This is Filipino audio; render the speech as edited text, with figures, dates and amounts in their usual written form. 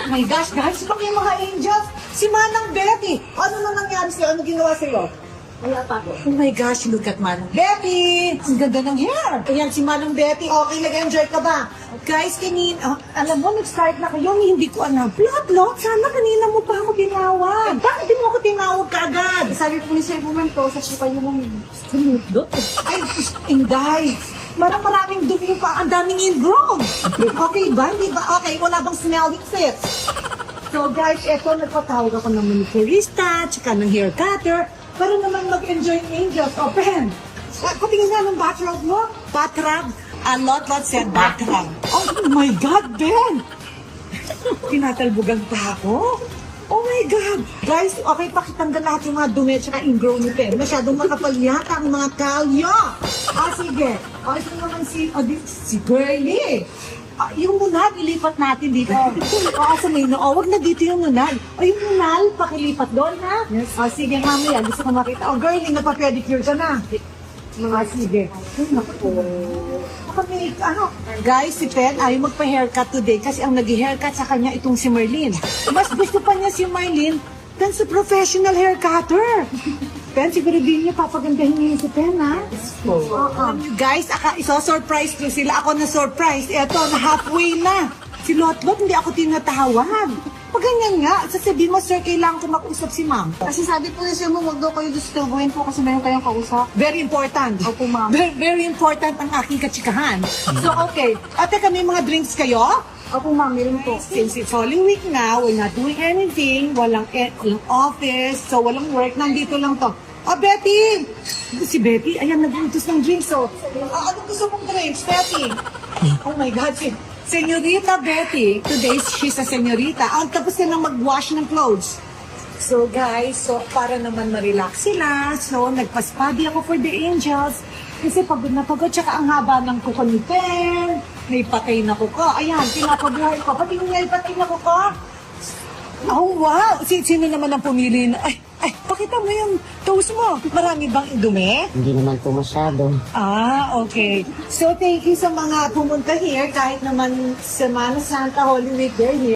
Oh my gosh, guys, ito kayo mga angels. Si Manang Betty. Ano na nangyari sa'yo? Ano ginawa sa'yo? Wala pa po. Oh my gosh, look at Manang Betty. Ang ganda ng hair. Ayan, si Manang Betty. Okay, nag-enjoy ka ba? Guys, alam mo, nag-start na kayo. Hindi ko alam. Lot, sana kanina mo pa ako tinawag. Bakit di mo ako tinawag kaagad? Sabi po ni Sir Woman po, sa sipa niyo mong Ay, Inday. Maraming dumi pa. Ang daming ingrown. Okay ba? Hindi ba? Okay, wala bang smelling fits? So guys, eto, nagpatawag ako ng manicurista, tsaka ng hair cutter, para naman mag-enjoy ng angels. Open! Patingin nga ng bathrobe mo. Bathrobe? Lot said bathrobe. Oh my God, Ben! Tinatalbugan pa ako? Oh my God! Guys, okay, pakitanggal lahat yung mga dumi at ingrown ni Ben. Masyadong makapal yata ang mga kalyo. Sige. Ito naman si Girlie. Yung munal, ilipat natin dito. Sa may wag na dito yung munal. Yung munal, pakilipat doon, ha? Yes. Sige, mamaya, gusto ko makita. Girlie, nagpa-pedicure ka na. Sige. Guys, si Pen ayaw magpa-haircut today kasi ang nag-haircut sa kanya itong si Marlene. Mas gusto pa niya si Marlene than sa professional hair cutter. Pen, siguro din niya papagandahin niya si Pen, ha? Guys, iso-surprise ko sila. Ako na-surprise. Eto, na halfway na. Si Lotlot, hindi ako tinatawag. Pag ganyan nga, sasabihin mo, sir, kailangan ko mag-usap si ma'am. Kasi sabi po ni Sir mo, wag daw kayo disturbuhin po kasi meron kayong kausap. Very important. Opo, ma'am. Very important ang aking katsikahan. So, okay. Ate, may mga drinks kayo? Opo, ma'am, meron po. Since it's Holy Week now, we're not doing anything. Walang office, so walang work. Nandito lang to. Betty! Si Betty, ayan, nag-utos ng drinks. So, ano gusto mong drinks, Betty? Oh my God, Senyorita Betty. Today, she's a senyorita. Tapos na lang mag-wash ng clothes. So guys, para naman ma-relax sila, so nagpa-study ako for the angels. Kasi pagod na pagod, tsaka ang haba ng kuko ni Pen. May patay na kuko. Ayan, pinapabuhay ko. Pati yung patay na kuko. Oh wow! Sino naman ang pumili na? Ay, pakita mo yung toast mo. Marami bang dumi? Hindi naman po masyado. Okay. So thank you sa mga pumunta here. Kahit naman Semana Santa, Holy Week, they're here.